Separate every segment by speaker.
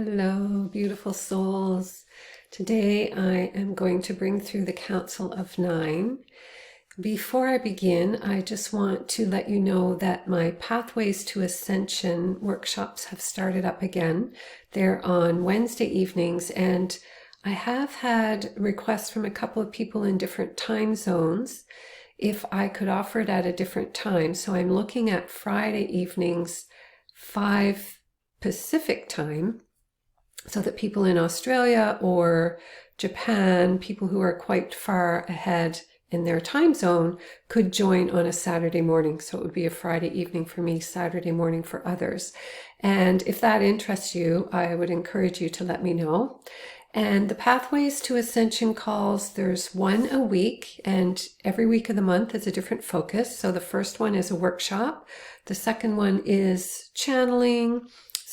Speaker 1: Hello, beautiful souls. Today I am going to bring through the Council of Nine. Before I begin, I just want to let you know that my Pathways to Ascension workshops have started up again. They're on Wednesday evenings, and I have had requests from a couple of people in different time zones if I could offer it at a different time. So I'm looking at Friday evenings, 5 Pacific time, so that people in Australia or Japan, people who are quite far ahead in their time zone, could join on a Saturday morning. So it would be a Friday evening for me, Saturday morning for others. And if that interests you, I would encourage you to let me know. And the Pathways to Ascension calls, there's one a week, and every week of the month is a different focus. So the first one is a workshop. The second one is channeling.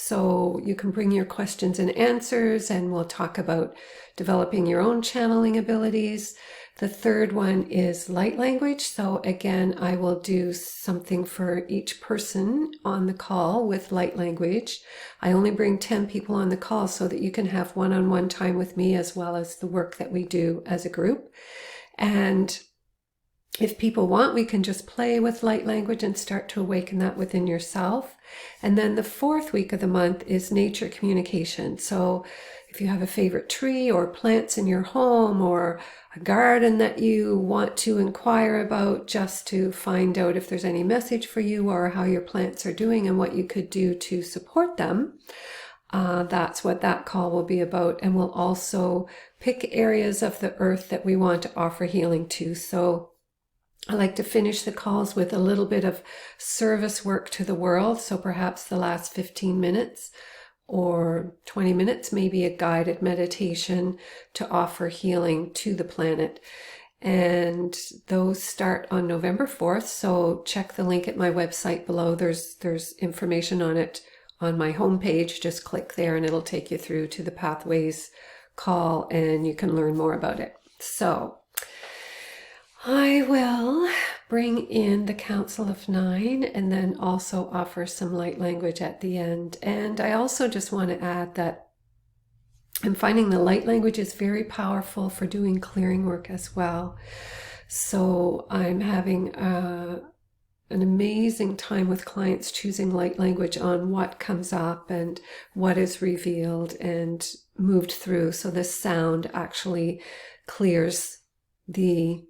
Speaker 1: So you can bring your questions and answers, and we'll talk about developing your own channeling abilities. The third one is light language. So again, I will do something for each person on the call with light language. I only bring 10 people on the call so that you can have one-on-one time with me, as well as the work that we do as a group. And if people want, we can just play with light language and start to awaken that within yourself. And then the fourth week of the month is nature communication. So if you have a favorite tree or plants in your home, or a garden that you want to inquire about, just to find out if there's any message for you or how your plants are doing and what you could do to support them, that's what that call will be about. And we'll also pick areas of the earth that we want to offer healing to. So I like to finish the calls with a little bit of service work to the world. So perhaps the last 15 minutes or 20 minutes, maybe a guided meditation to offer healing to the planet. And those start on November 4th. So check the link at my website below. There's information on it on my homepage. Just click there and it'll take you through to the Pathways call, and you can learn more about it. So I will bring in the Council of Nine and then also offer some light language at the end. And I also just want to add that I'm finding the light language is very powerful for doing clearing work as well. So I'm having an amazing time with clients choosing light language on what comes up and what is revealed and moved through. So the sound actually clears the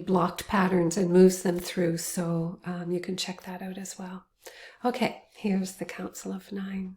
Speaker 1: blocked patterns and moves them through. So you can check that out as well. Okay, here's the Council of Nine.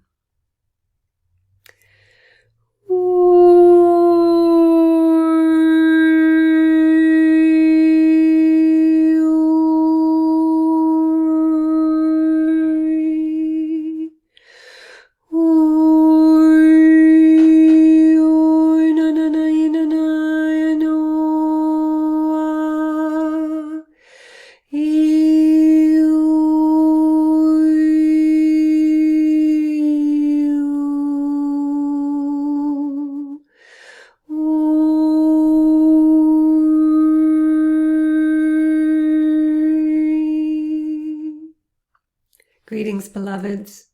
Speaker 1: Greetings, beloveds.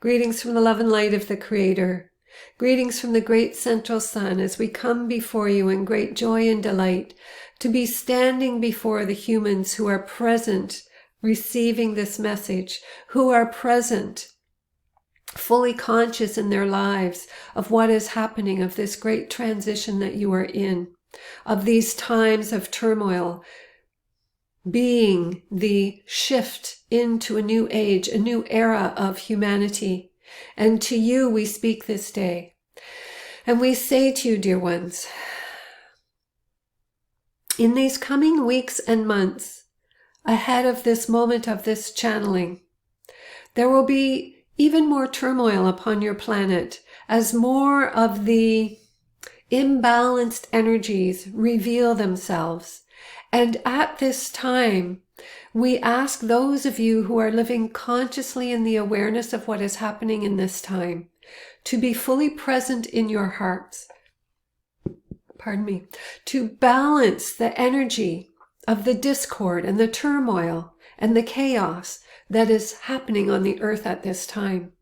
Speaker 1: Greetings from the love and light of the Creator. Greetings from the great central sun as we come before you in great joy and delight to be standing before the humans who are present, receiving this message, who are present, fully conscious in their lives of what is happening, of this great transition that you are in, of these times of turmoil, being the shift into a new age, a new era of humanity. And to you we speak this day. And we say to you, dear ones, in these coming weeks and months, ahead of this moment of this channeling, there will be even more turmoil upon your planet as more of the imbalanced energies reveal themselves. And at this time, we ask those of you who are living consciously in the awareness of what is happening in this time to be fully present in your hearts. Pardon me. To balance the energy of the discord and the turmoil and the chaos that is happening on the earth at this time.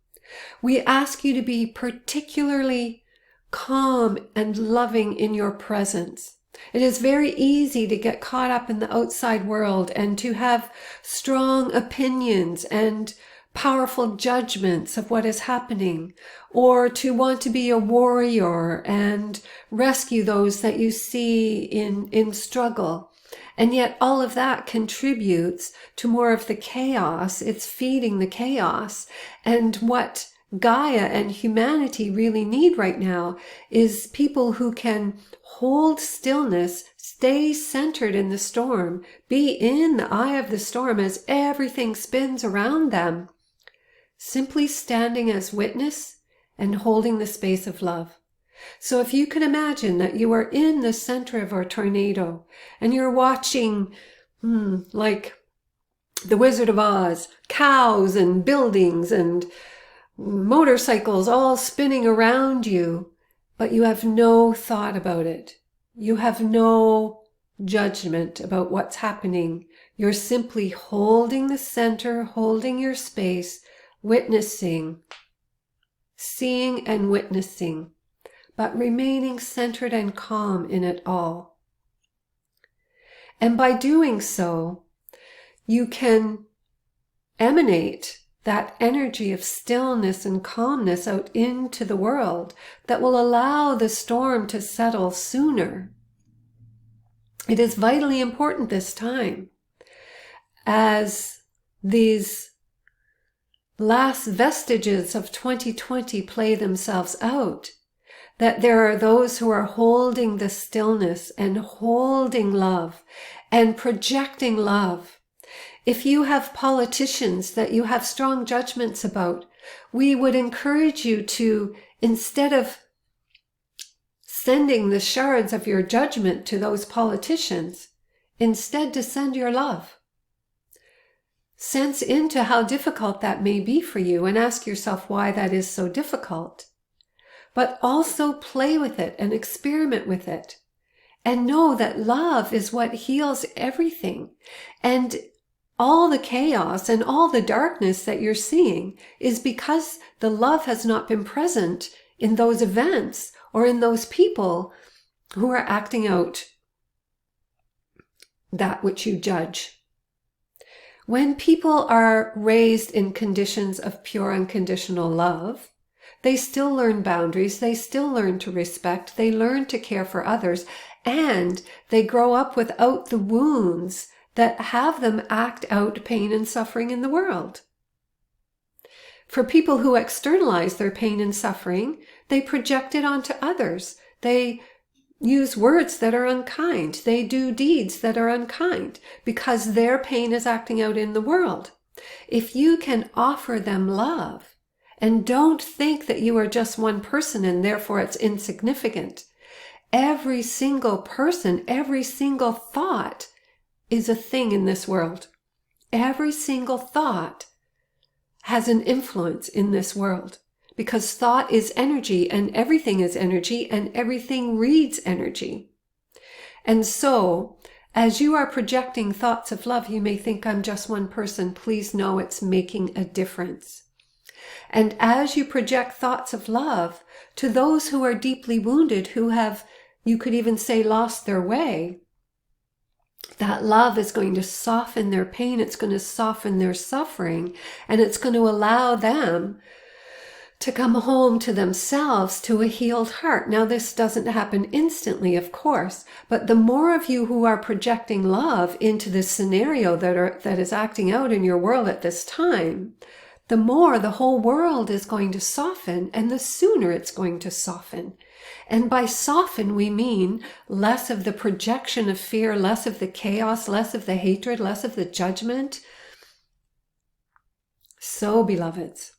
Speaker 1: We ask you to be particularly calm and loving in your presence. It is very easy to get caught up in the outside world and to have strong opinions and powerful judgments of what is happening, or to want to be a warrior and rescue those that you see in struggle. And yet all of that contributes to more of the chaos. It's feeding the chaos. And what Gaia and humanity really need right now is people who can hold stillness, stay centered in the storm, be in the eye of the storm as everything spins around them, simply standing as witness and holding the space of love. So if you can imagine that you are in the center of a tornado and you're watching, like the Wizard of Oz, cows and buildings and motorcycles all spinning around you, but you have no thought about it. You have no judgment about what's happening. You're simply holding the center, holding your space, witnessing, seeing and witnessing, but remaining centered and calm in it all. And by doing so, you can emanate that energy of stillness and calmness out into the world that will allow the storm to settle sooner. It is vitally important this time, as these last vestiges of 2020 play themselves out, that there are those who are holding the stillness and holding love and projecting love. If you have politicians that you have strong judgments about, we would encourage you to, instead of sending the shards of your judgment to those politicians, instead to send your love. Sense into how difficult that may be for you and ask yourself why that is so difficult. But also play with it and experiment with it. And know that love is what heals everything. And all the chaos and all the darkness that you're seeing is because the love has not been present in those events or in those people who are acting out that which you judge. When people are raised in conditions of pure unconditional love, they still learn boundaries, they still learn to respect, they learn to care for others, and they grow up without the wounds that have them act out pain and suffering in the world. For people who externalize their pain and suffering, they project it onto others. They use words that are unkind. They do deeds that are unkind because their pain is acting out in the world. If you can offer them love and don't think that you are just one person and therefore it's insignificant, every single person, every single thought is a thing in this world. Every single thought has an influence in this world because thought is energy and everything is energy and everything reads energy. And so, as you are projecting thoughts of love, you may think I'm just one person. Please know it's making a difference. And as you project thoughts of love to those who are deeply wounded, who have, you could even say, lost their way, that love is going to soften their pain, it's going to soften their suffering, and it's going to allow them to come home to themselves, to a healed heart. Now, this doesn't happen instantly, of course, but the more of you who are projecting love into this scenario that is acting out in your world at this time, the more the whole world is going to soften, and the sooner it's going to soften. And by soften, we mean less of the projection of fear, less of the chaos, less of the hatred, less of the judgment. So, beloveds,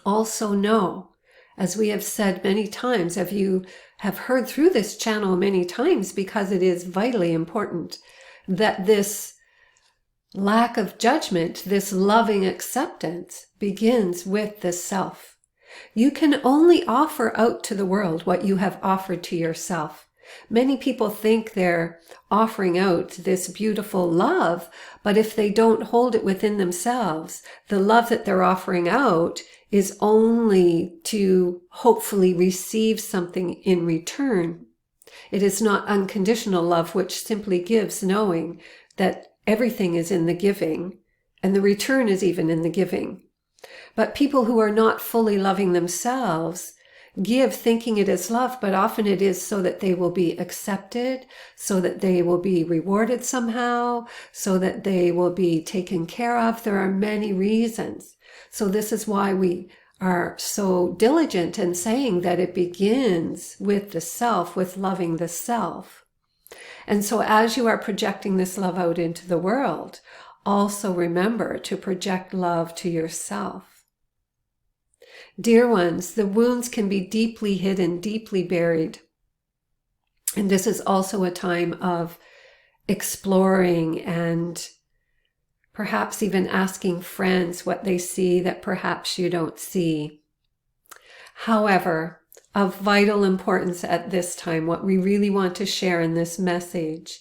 Speaker 1: also know, as we have said many times, if you have heard through this channel many times, because it is vitally important, that this lack of judgment, this loving acceptance, begins with the self. You can only offer out to the world what you have offered to yourself. Many people think they're offering out this beautiful love, but if they don't hold it within themselves, the love that they're offering out is only to hopefully receive something in return. It is not unconditional love, which simply gives, knowing that everything is in the giving and the return is even in the giving. But people who are not fully loving themselves give thinking it is love, but often it is so that they will be accepted, so that they will be rewarded somehow, so that they will be taken care of. There are many reasons. So this is why we are so diligent in saying that it begins with the self, with loving the self. And so as you are projecting this love out into the world, also remember to project love to yourself. Dear ones, the wounds can be deeply hidden, deeply buried. And this is also a time of exploring and perhaps even asking friends what they see that perhaps you don't see. However, of vital importance at this time, what we really want to share in this message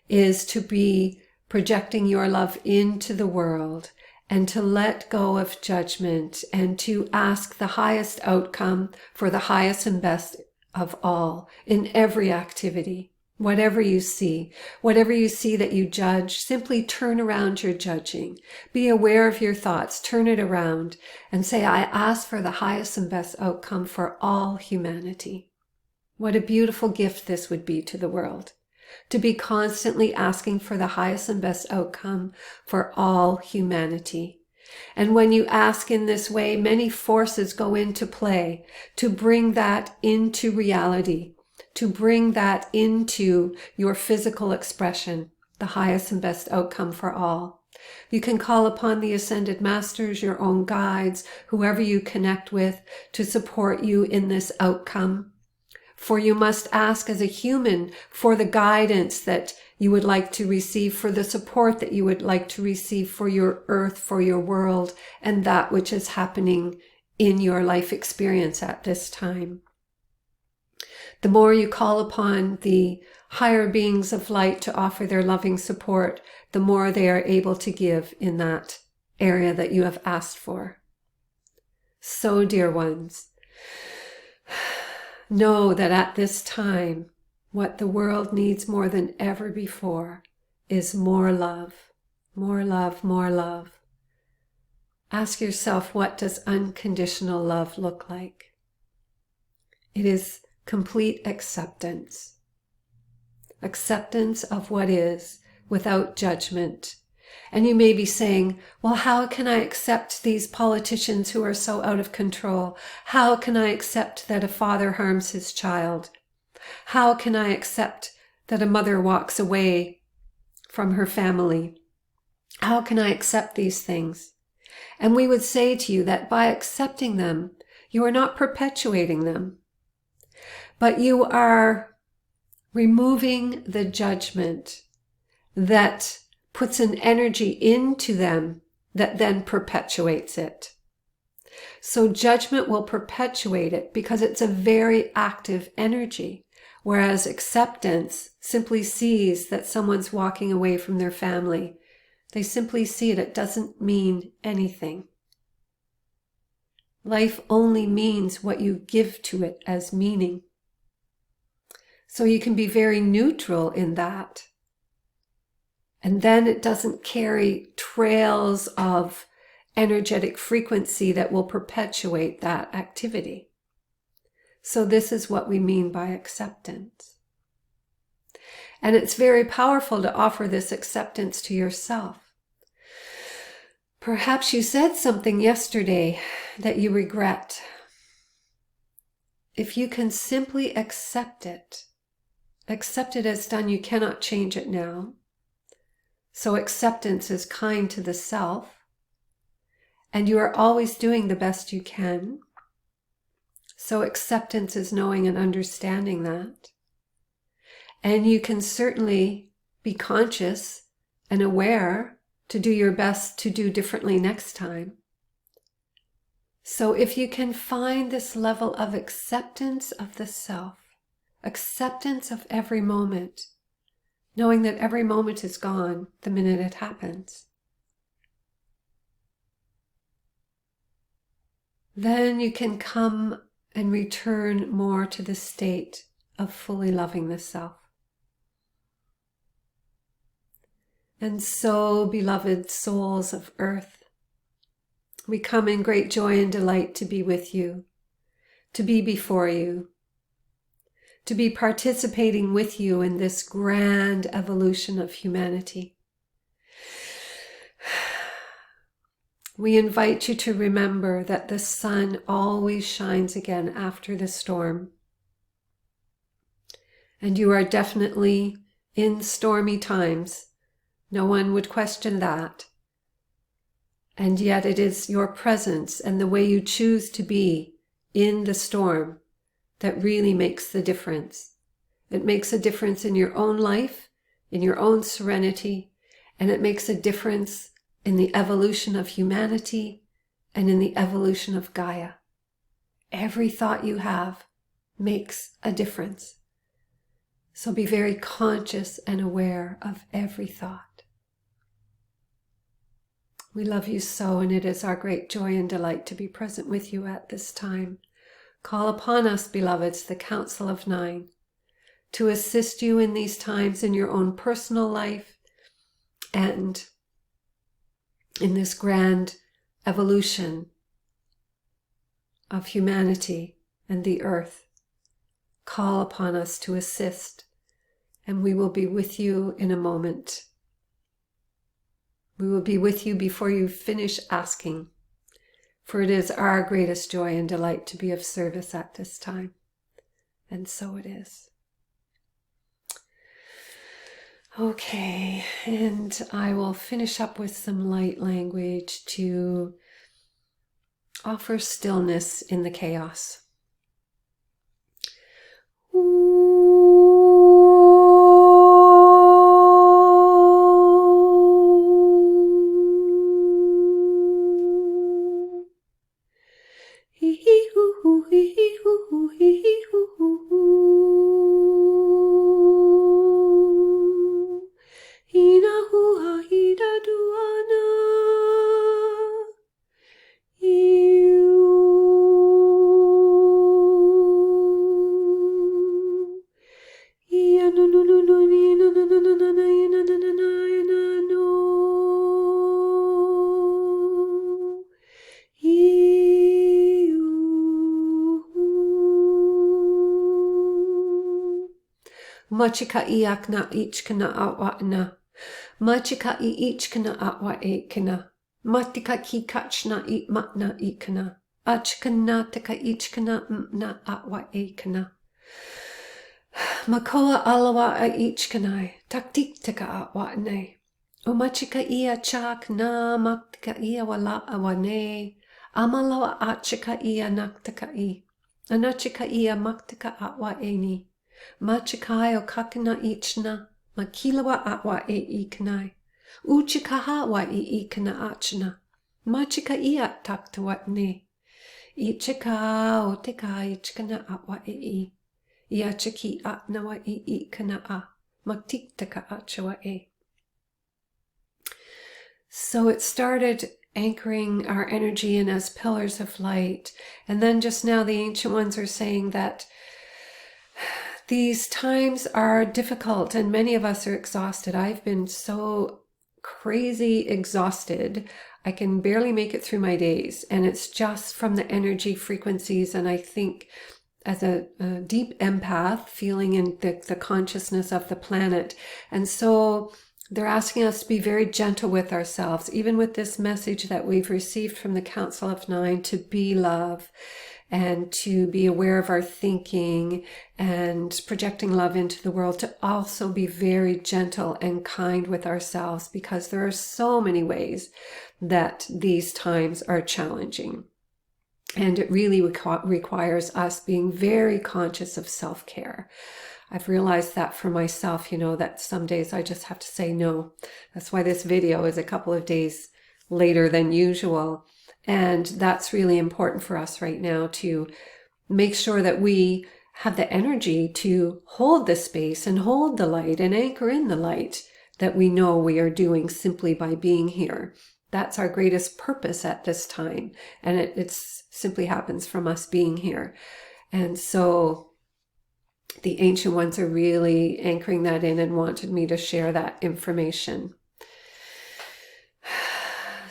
Speaker 1: is to be projecting your love into the world and to let go of judgment and to ask the highest outcome for the highest and best of all in every activity. Whatever you see that you judge, simply turn around your judging. Be aware of your thoughts, turn it around and say, I ask for the highest and best outcome for all humanity. What a beautiful gift this would be to the world, to be constantly asking for the highest and best outcome for all humanity. And when you ask in this way, many forces go into play to bring that into reality, to bring that into your physical expression, the highest and best outcome for all. You can call upon the ascended masters, your own guides, whoever you connect with, to support you in this outcome. For you must ask as a human for the guidance that you would like to receive, for the support that you would like to receive for your earth, for your world, and that which is happening in your life experience at this time. The more you call upon the higher beings of light to offer their loving support, the more they are able to give in that area that you have asked for. So, dear ones, know that at this time, what the world needs more than ever before is more love, more love, more love. Ask yourself, what does unconditional love look like? It is complete acceptance. Acceptance of what is without judgment. And you may be saying, well, how can I accept these politicians who are so out of control? How can I accept that a father harms his child? How can I accept that a mother walks away from her family? How can I accept these things? And we would say to you that by accepting them, you are not perpetuating them, but you are removing the judgment that puts an energy into them that then perpetuates it. So judgment will perpetuate it because it's a very active energy, whereas acceptance simply sees that someone's walking away from their family. They simply see it. It doesn't mean anything. Life only means what you give to it as meaning. So you can be very neutral in that. And then it doesn't carry trails of energetic frequency that will perpetuate that activity. So this is what we mean by acceptance. And it's very powerful to offer this acceptance to yourself. Perhaps you said something yesterday that you regret. If you can simply accept it as done, you cannot change it now. So acceptance is kind to the self, and you are always doing the best you can. So acceptance is knowing and understanding that. And you can certainly be conscious and aware to do your best to do differently next time. So if you can find this level of acceptance of the self, acceptance of every moment, knowing that every moment is gone the minute it happens. then you can come and return more to the state of fully loving the self. And so, beloved souls of earth, we come in great joy and delight to be with you, to be before you, to be participating with you in this grand evolution of humanity. We invite you to remember that the sun always shines again after the storm. And you are definitely in stormy times. No one would question that. And yet it is your presence and the way you choose to be in the storm that really makes the difference. It makes a difference in your own life, in your own serenity, and it makes a difference in the evolution of humanity and in the evolution of Gaia. Every thought you have makes a difference. So be very conscious and aware of every thought. We love you so, and it is our great joy and delight to be present with you at this time. Call upon us, beloveds, the Council of Nine, to assist you in these times in your own personal life and in this grand evolution of humanity and the earth. Call upon us to assist, and we will be with you in a moment. We will be with you before you finish asking, for it is our greatest joy and delight to be of service at this time. And so it is. Okay, and I will finish up with some light language to offer stillness in the chaos. Machika iakna ichkana awatna. Machika ichkana atwa ekana. Matika kikachna itmatna ikana. Achkana taka ichkana mna atwa ekana. Makoa alawa a ichkanai. Taktik taka atwatne. Umachika ia chakna maktika ia wala awane. Amalawa achika ia naktaka I. Anachika ia maktika atwa eni. Machikai o kakina ichna, makilawa atwa e ikanai. Uchikaha wa I ikana achna. Machika ia taktawat ne. Ichika o teka ichkana atwa e I. Iachaki atnawa I ikana a. Maktiktaka achawa e. So it started anchoring our energy in as pillars of light. And then just now the ancient ones are saying that these times are difficult and many of us are exhausted. I've been so crazy exhausted. I can barely make it through my days, and it's just from the energy frequencies. And I think as a deep empath, feeling in the consciousness of the planet. And so they're asking us to be very gentle with ourselves, even with this message that we've received from the Council of Nine, to be love and to be aware of our thinking and projecting love into the world, to also be very gentle and kind with ourselves, because there are so many ways that these times are challenging. And it really requires us being very conscious of self-care. I've realized that for myself, that some days I just have to say no. That's why this video is a couple of days later than usual. And that's really important for us right now, to make sure that we have the energy to hold the space and hold the light and anchor in the light that we know we are doing simply by being here. that's our greatest purpose at this time. And it simply happens from us being here. And so the ancient ones are really anchoring that in and wanted me to share that information.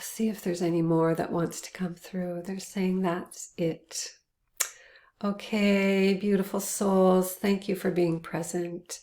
Speaker 1: See if there's any more that wants to come through. They're saying that's it. Okay, beautiful souls, thank you for being present.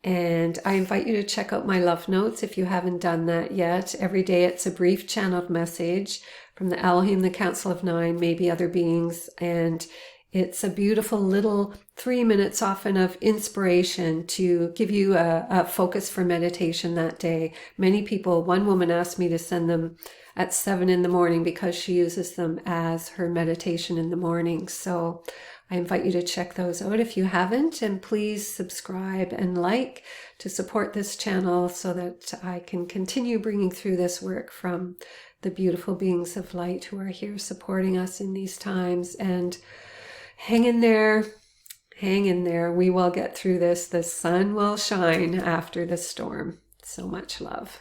Speaker 1: And I invite you to check out my love notes if you haven't done that yet. Every day it's a brief channeled message from the Elohim, the Council of Nine, maybe other beings. And it's a beautiful little 3 minutes often of inspiration to give you a focus for meditation that day. Many people, one woman asked me to send them at 7 in the morning because she uses them as her meditation in the morning. So I invite you to check those out if you haven't, and please subscribe and like to support this channel so that I can continue bringing through this work from the beautiful beings of light who are here supporting us in these times. And hang in there, hang in there. We will get through this. The sun will shine after the storm. So much love.